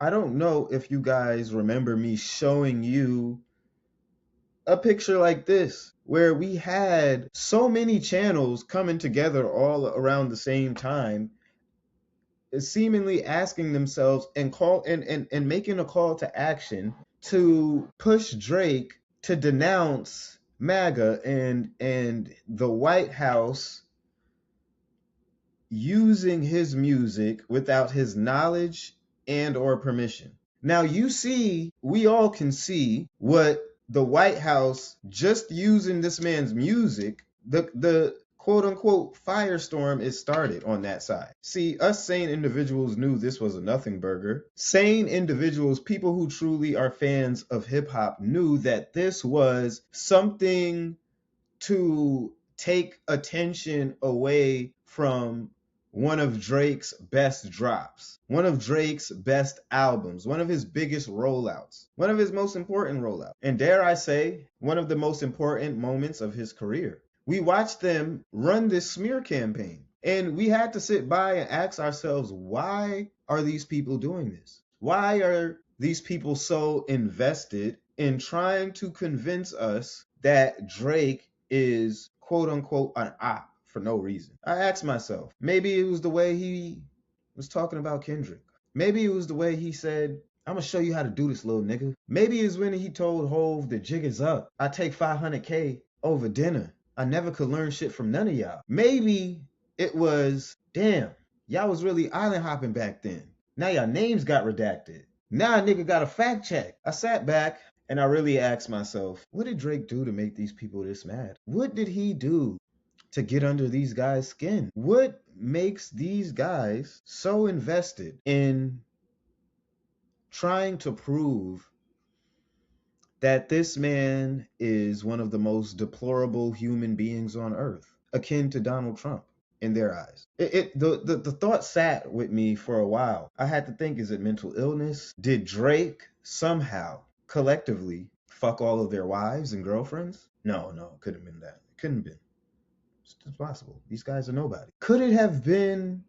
I don't know if you guys remember me showing you a picture like this where we had so many channels coming together all around the same time, seemingly asking themselves and making a call to action to push Drake to denounce MAGA and the White House using his music without his knowledge and or permission. Now you see, we all can see what the White House just using this man's music, the quote unquote firestorm is started on that side. See, us sane individuals knew this was a nothing burger. Sane individuals, people who truly are fans of hip hop, knew that this was something to take attention away from one of Drake's best drops, one of Drake's best albums, one of his biggest rollouts, one of his most important rollouts, and dare I say, one of the most important moments of his career. We watched them run this smear campaign, and we had to sit by and ask ourselves, why are these people doing this? Why are these people so invested in trying to convince us that Drake is quote unquote an op for no reason? I asked myself, maybe it was the way he was talking about Kendrick. Maybe it was the way he said, I'm gonna show you how to do this, little nigga. Maybe it's when he told Hove the jig is up. I take 500K over dinner. I never could learn shit from none of y'all. Maybe it was, damn, y'all was really island hopping back then. Now y'all names got redacted. Now a nigga got a fact check. I sat back and I really asked myself, what did Drake do to make these people this mad? What did he do to get under these guys' skin? What makes these guys so invested in trying to prove that this man is one of the most deplorable human beings on earth, akin to Donald Trump in their eyes? The thought sat with me for a while. I had to think, is it mental illness? Did Drake somehow collectively fuck all of their wives and girlfriends? No, it couldn't have been that. It couldn't have been. It's possible. These guys are nobody. Could it have been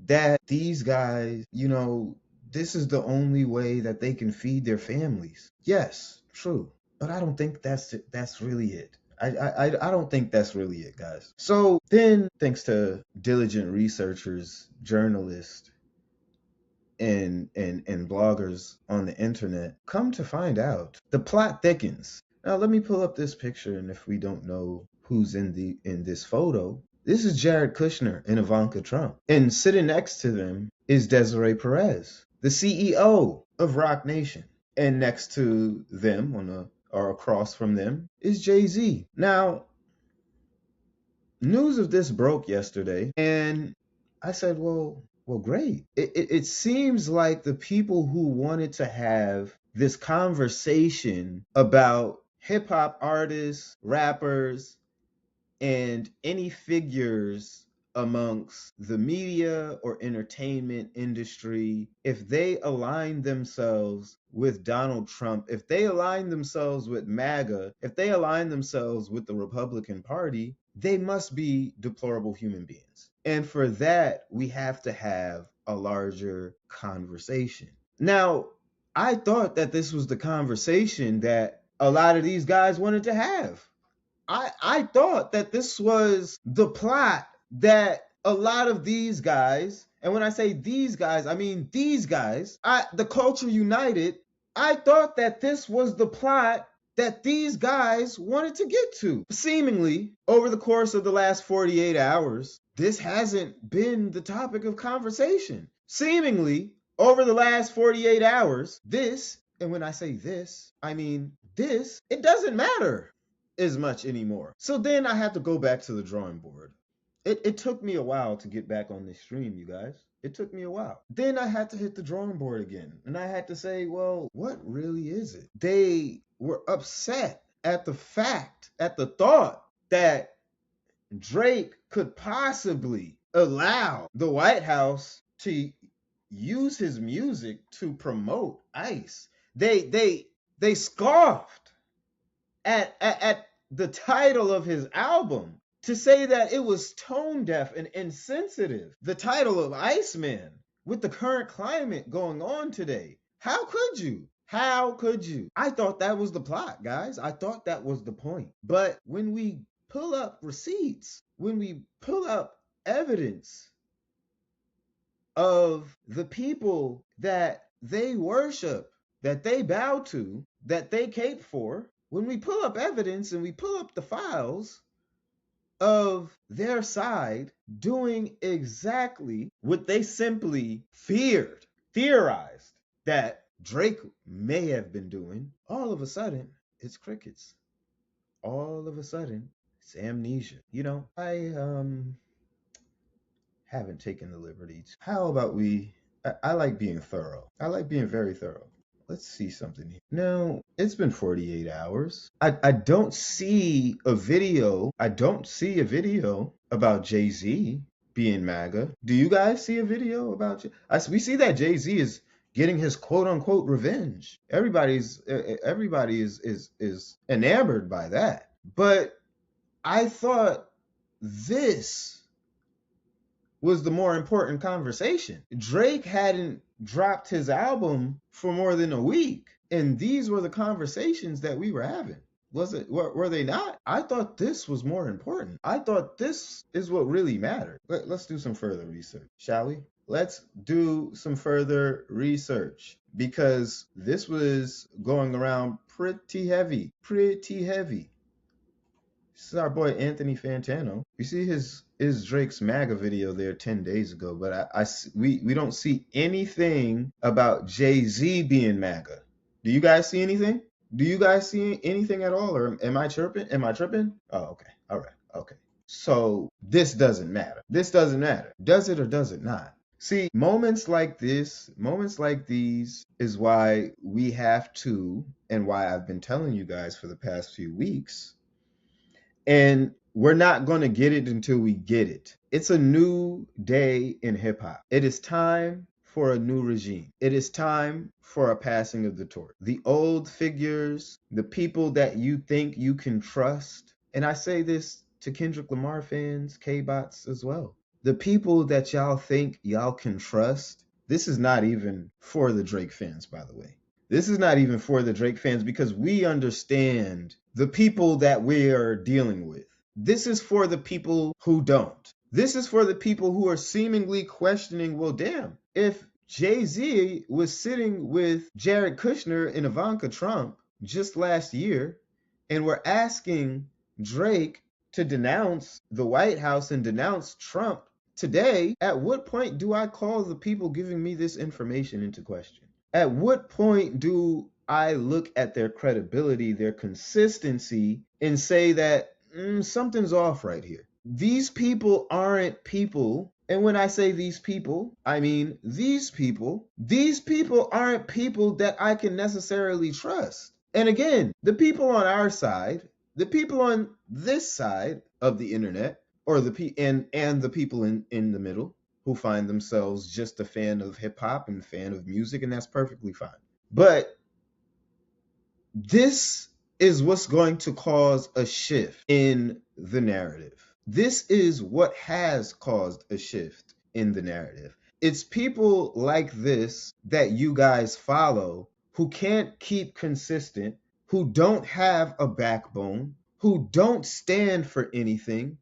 that these guys, this is the only way that they can feed their families? Yes, true. But I don't think that's really it. I don't think that's really it, guys. So then, thanks to diligent researchers, journalists, and bloggers on the internet, come to find out the plot thickens. Now let me pull up this picture, and if we don't know who's in this photo, this is Jared Kushner and Ivanka Trump. And sitting next to them is Desiree Perez, the CEO of Roc Nation. And next to them, or across from them, is Jay-Z. Now, news of this broke yesterday, and I said, well, great. It seems like the people who wanted to have this conversation about hip hop artists, rappers, and any figures amongst the media or entertainment industry, if they align themselves with Donald Trump, if they align themselves with MAGA, if they align themselves with the Republican Party, they must be deplorable human beings. And for that, we have to have a larger conversation. Now, I thought that this was the conversation that a lot of these guys wanted to have. I thought that this was the plot that a lot of these guys, and when I say these guys, I mean these guys, the Culture United, I thought that this was the plot that these guys wanted to get to. Seemingly, over the course of the last 48 hours, this hasn't been the topic of conversation. Seemingly, over the last 48 hours, this, and when I say this, I mean this, it doesn't matter as much anymore. So then I had to go back to the drawing board. It took me a while to get back on this stream, you guys. It took me a while. Then I had to hit the drawing board again. And I had to say, well, what really is it? They were upset at the fact, at the thought that Drake could possibly allow the White House to use his music to promote ICE. They scoffed at the title of his album to say that it was tone deaf and insensitive. The title of Iceman, with the current climate going on today. How could you? How could you? I thought that was the plot, guys. I thought that was the point. But when we pull up receipts, when we pull up evidence of the people that they worship, that they bow to, that they cape for, when we pull up evidence and we pull up the files of their side doing exactly what they simply theorized that Drake may have been doing, all of a sudden, it's crickets. All of a sudden, it's amnesia. I haven't taken the liberties. How about I like being thorough. I like being very thorough. Let's see something here. No, it's been 48 hours. I don't see a video. I don't see a video about Jay-Z being MAGA. Do you guys see a video about we see that Jay-Z is getting his quote unquote revenge. Everybody is enamored by that. But I thought this was the more important conversation. Drake hadn't dropped his album for more than a week, and these were the conversations that we were having. Were they not? I thought this was more important. I thought this is what really mattered. Let's do some further research, shall we? Let's do some further research, because this was going around pretty heavy. This is our boy Anthony Fantano. You see his Drake's MAGA video there 10 days ago, but we don't see anything about Jay-Z being MAGA. Do you guys see anything? Do you guys see anything at all? Or am I tripping? Oh, okay. All right. Okay. So this doesn't matter. This doesn't matter. Does it or does it not? See, moments like these is why we have to, and why I've been telling you guys for the past few weeks, and we're not going to get it until we get it. It's a new day in hip hop. It is time for a new regime. It is time for a passing of the torch. The old figures, the people that you think you can trust, and I say this to Kendrick Lamar fans, K-bots as well. The people that y'all think y'all can trust, this is not even for the Drake fans, by the way. This is not even for the Drake fans, because we understand the people that we are dealing with. This is for the people who don't. This is for the people who are seemingly questioning, well, damn, if Jay-Z was sitting with Jared Kushner and Ivanka Trump just last year, and we're asking Drake to denounce the White House and denounce Trump today, at what point do I call the people giving me this information into question? At what point do I look at their credibility, their consistency, and say that something's off right here? These people aren't people. And when I say these people, I mean these people. These people aren't people that I can necessarily trust. And again, the people on our side, the people on this side of the internet, or and the people in the middle, who find themselves just a fan of hip hop and fan of music, and that's perfectly fine. But this is what's going to cause a shift in the narrative. This is what has caused a shift in the narrative. It's people like this that you guys follow who can't keep consistent, who don't have a backbone, who don't stand for anything,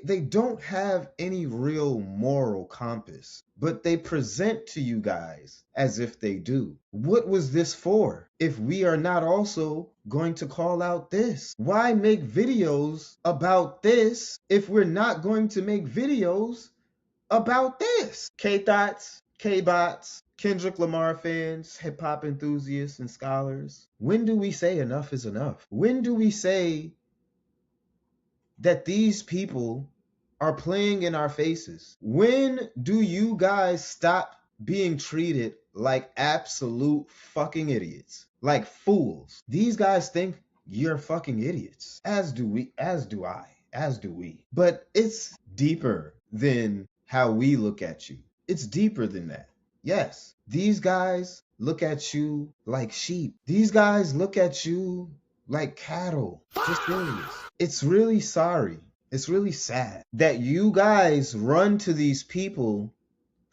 they don't have any real moral compass, but they present to you guys as if they do. What was this for if we are not also going to call out this? Why make videos about this if we're not going to make videos about this? K-thots, K-bots, Kendrick Lamar fans, hip hop enthusiasts and scholars, when do we say enough is enough? When do we say that these people are playing in our faces? When do you guys stop being treated like absolute fucking idiots? Like fools. These guys think you're fucking idiots. As do we, as do I, as do we. But it's deeper than how we look at you. It's deeper than that. Yes, these guys look at you like sheep. These guys look at you like cattle. Just curious. It's really sorry. It's really sad that you guys run to these people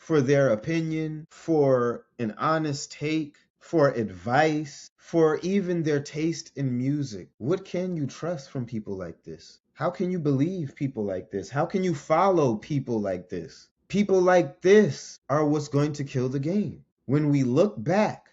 for their opinion, for an honest take, for advice, for even their taste in music. What can you trust from people like this? How can you believe people like this? How can you follow people like this? People like this are what's going to kill the game. When we look back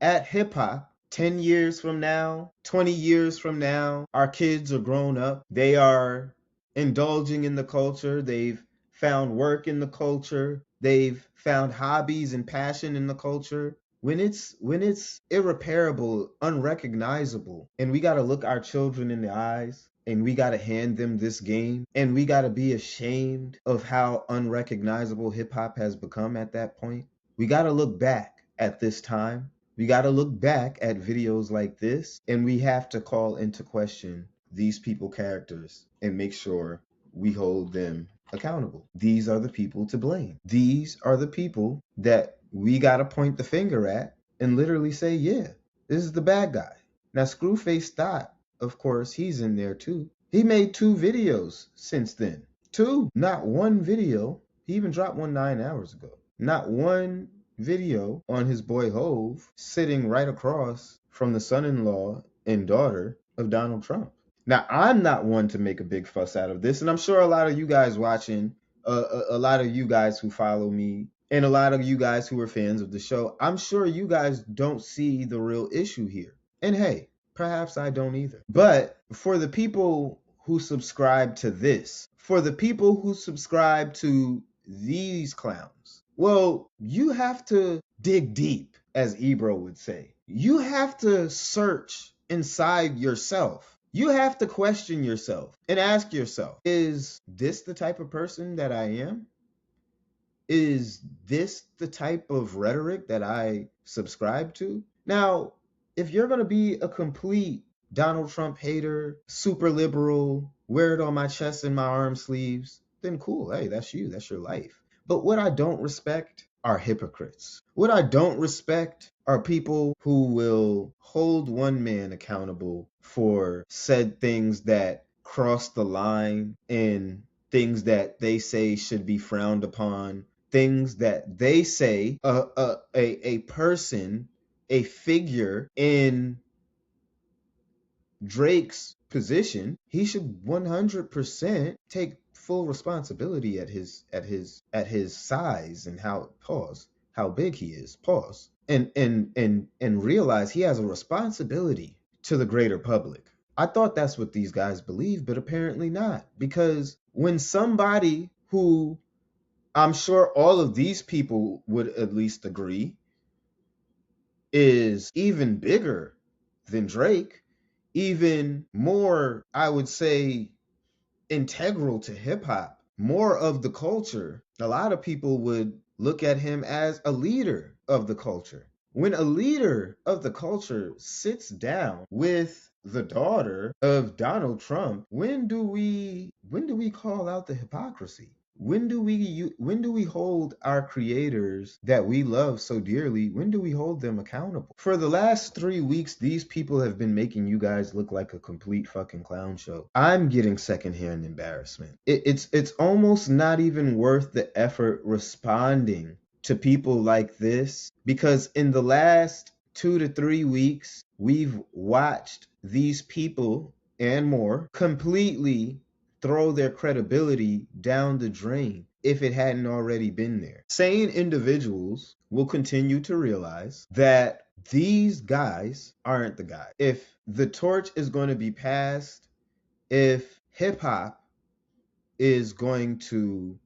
at hip hop 10 years from now, 20 years from now, our kids are grown up. They are indulging in the culture. They've found work in the culture. They've found hobbies and passion in the culture. When it's irreparable, unrecognizable, and we got to look our children in the eyes and we got to hand them this game and we got to be ashamed of how unrecognizable hip hop has become at that point. We got to look back at this time. We got to look back at videos like this, and we have to call into question these people characters and make sure we hold them accountable. These are the people to blame. These are the people that we got to point the finger at and literally say, yeah, this is the bad guy. Now, Screwface Thot, of course, he's in there too. He made 2 videos since then. 2, not 1 video. He even dropped one 9 hours ago. Not 1 video on his boy Hove sitting right across from the son-in-law and daughter of Donald Trump. Now, I'm not one to make a big fuss out of this, and I'm sure a lot of you guys watching, a lot of you guys who follow me, and a lot of you guys who are fans of the show, I'm sure you guys don't see the real issue here. And hey, perhaps I don't either. But for the people who subscribe to this, for the people who subscribe to these clowns, well, you have to dig deep, as Ebro would say. You have to search inside yourself. You have to question yourself and ask yourself, is this the type of person that I am? Is this the type of rhetoric that I subscribe to? Now, if you're going to be a complete Donald Trump hater, super liberal, wear it on my chest and my arm sleeves, then cool. Hey, that's you. That's your life. But what I don't respect are hypocrites. What I don't respect are people who will hold one man accountable for said things that cross the line and things that they say should be frowned upon, things that they say a person, a figure in Drake's position, he should 100% take full responsibility at his size and how big he is, pause, and realize he has a responsibility to the greater public. I thought that's what these guys believe, but apparently not, because when somebody who I'm sure all of these people would at least agree is even bigger than Drake, even more, I would say, integral to hip hop, more of the culture, a lot of people would look at him as a leader of the culture. When a leader of the culture sits down with the daughter of Donald Trump, when do we call out the hypocrisy? When do we hold our creators that we love so dearly, when do we hold them accountable? For the last 3 weeks, these people have been making you guys look like a complete fucking clown show. I'm getting secondhand embarrassment. It's almost not even worth the effort responding to people like this, because in the last 2 to 3 weeks, we've watched these people and more completely throw their credibility down the drain if it hadn't already been there. Sane individuals will continue to realize that these guys aren't the guys. If the torch is going to be passed, if hip hop is going to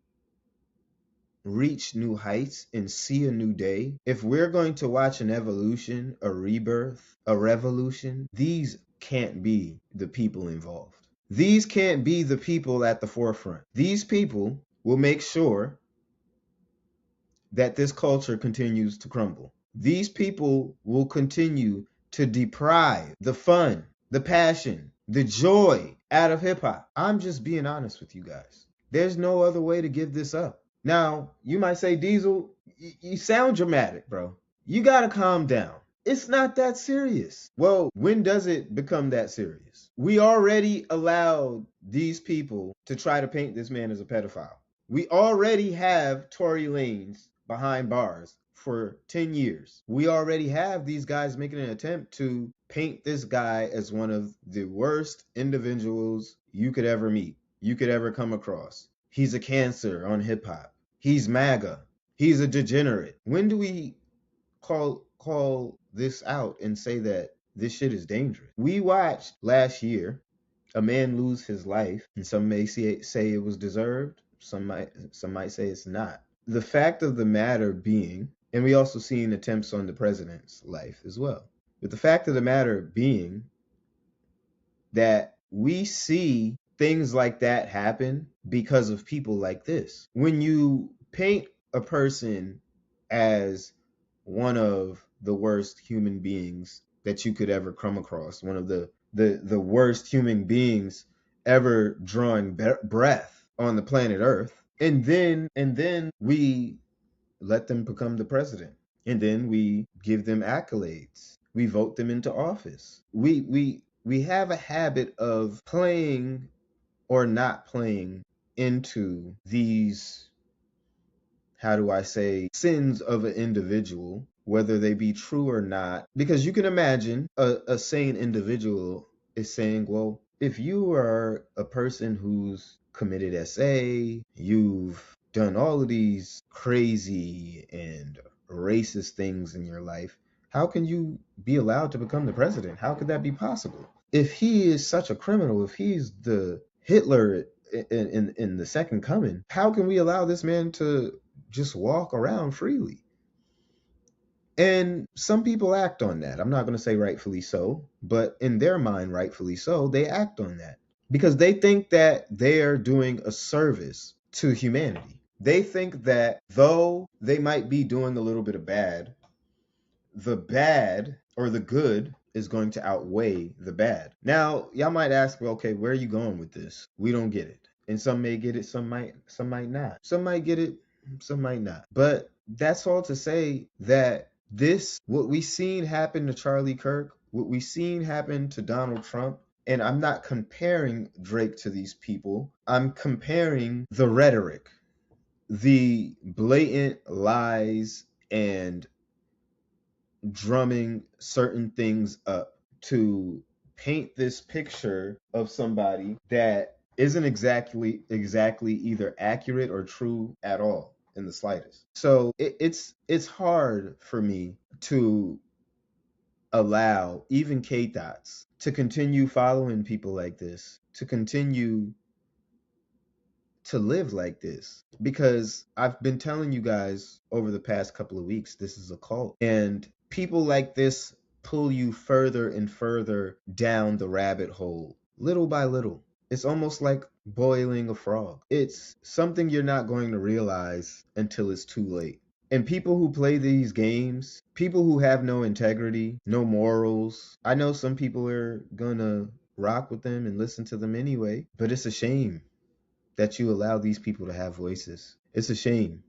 reach new heights and see a new day, if we're going to watch an evolution, a rebirth, a revolution, these can't be the people involved. These can't be the people at the forefront. These people will make sure that this culture continues to crumble. These people will continue to deprive the fun, the passion, the joy out of hip hop. I'm just being honest with you guys. There's no other way to give this up. Now, you might say, Diesel, you sound dramatic, bro. You gotta calm down. It's not that serious. Well, when does it become that serious? We already allowed these people to try to paint this man as a pedophile. We already have Tory Lanez behind bars for 10 years. We already have these guys making an attempt to paint this guy as one of the worst individuals you could ever meet, you could ever come across. He's a cancer on hip hop. He's MAGA. He's a degenerate. When do we call this out and say that this shit is dangerous? We watched last year a man lose his life, and some may say it was deserved. Some might say it's not. The fact of the matter being, and we also seen attempts on the president's life as well. But the fact of the matter being that we see things like that happen because of people like this. When you paint a person as one of the worst human beings that you could ever come across, one of the worst human beings ever drawing breath on the planet Earth, and then we let them become the president, and then we give them accolades, we vote them into office. We have a habit of playing or not playing into these, how do I say, sins of an individual, whether they be true or not. Because you can imagine a sane individual is saying, well, if you are a person who's committed SA, you've done all of these crazy and racist things in your life, how can you be allowed to become the president? How could that be possible? If he is such a criminal, if he's the Hitler in the second coming, how can we allow this man to just walk around freely? And some people act on that. I'm not going to say rightfully so, but in their mind, rightfully so, they act on that because they think that they are doing a service to humanity. They think that though they might be doing a little bit of bad, the bad or the good is going to outweigh the bad. Now, y'all might ask, well, okay, where are you going with this? We don't get it. And some may get it, some might not. Some might get it, some might not. But that's all to say that what we seen happen to Charlie Kirk, what we seen happen to Donald Trump, and I'm not comparing Drake to these people. I'm comparing the rhetoric, the blatant lies and drumming certain things up to paint this picture of somebody that isn't exactly either accurate or true at all in the slightest. So it's hard for me to allow even K-Dots to continue following people like this, to continue to live like this, because I've been telling you guys over the past couple of weeks this is a cult, and people like this pull you further and further down the rabbit hole little by little. It's almost like boiling a frog. It's something you're not going to realize until it's too late. And people who play these games, people who have no integrity, no morals, I know some people are gonna rock with them and listen to them anyway, but it's a shame that you allow these people to have voices. It's a shame.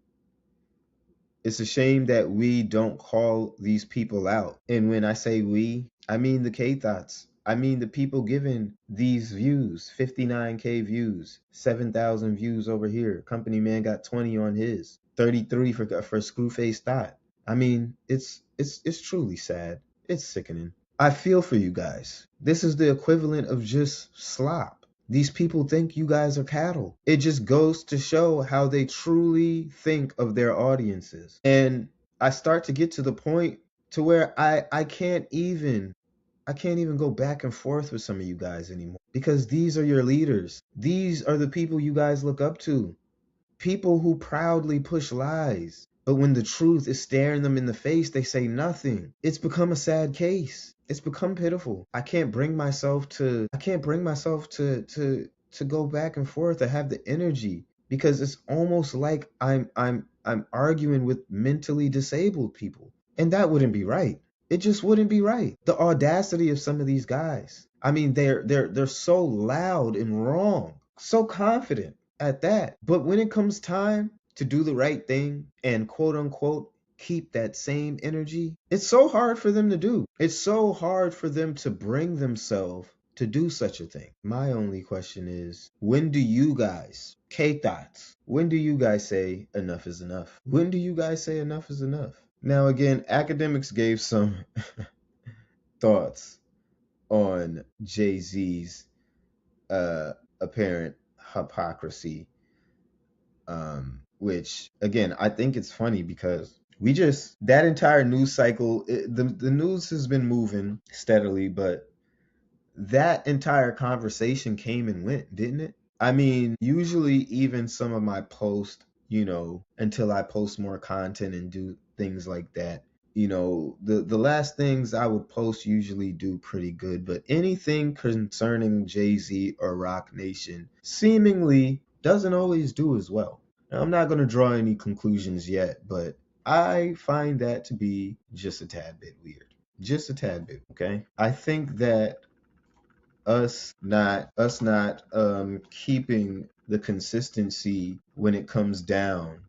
It's a shame that we don't call these people out. And when I say we, I mean the K-Thots. I mean the people giving these views, 59K views, 7,000 views over here. Company man got 20 on his, 33 for Screwface Thot. I mean, it's truly sad. It's sickening. I feel for you guys. This is the equivalent of just slop. These people think you guys are cattle. It just goes to show how they truly think of their audiences. And I start to get to the point to where I can't even go back and forth with some of you guys anymore, because these are your leaders. These are the people you guys look up to. People who proudly push lies, but when the truth is staring them in the face, they say nothing. It's become a sad case. It's become pitiful. I can't bring myself to go back and forth. I have the energy, because it's almost like I'm arguing with mentally disabled people. And that wouldn't be right. It just wouldn't be right. The audacity of some of these guys. I mean, they're so loud and wrong, so confident at that. But when it comes time to do the right thing and quote unquote keep that same energy, it's so hard for them to do. It's so hard for them to bring themselves to do such a thing. My only question is, when do you guys, K-Thots, when do you guys say enough is enough? When do you guys say enough is enough? Now, again, academics gave some thoughts on Jay-Z's apparent hypocrisy, which, again, I think it's funny because we just, that entire news cycle, the news has been moving steadily, but that entire conversation came and went, didn't it? I mean, usually even some of my posts, until I post more content and do things like that, the last things I would post usually do pretty good, but anything concerning Jay-Z or Rock Nation seemingly doesn't always do as well. Now, I'm not going to draw any conclusions yet, but I find that to be just a tad bit weird. Just a tad bit, okay? I think that us not keeping the consistency when it comes down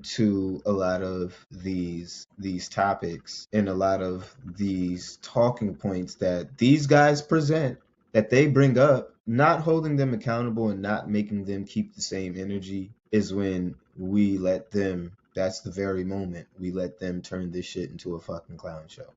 to a lot of these topics and a lot of these talking points that these guys present, that they bring up, not holding them accountable and not making them keep the same energy is when we let them, that's the very moment we let them turn this shit into a fucking clown show.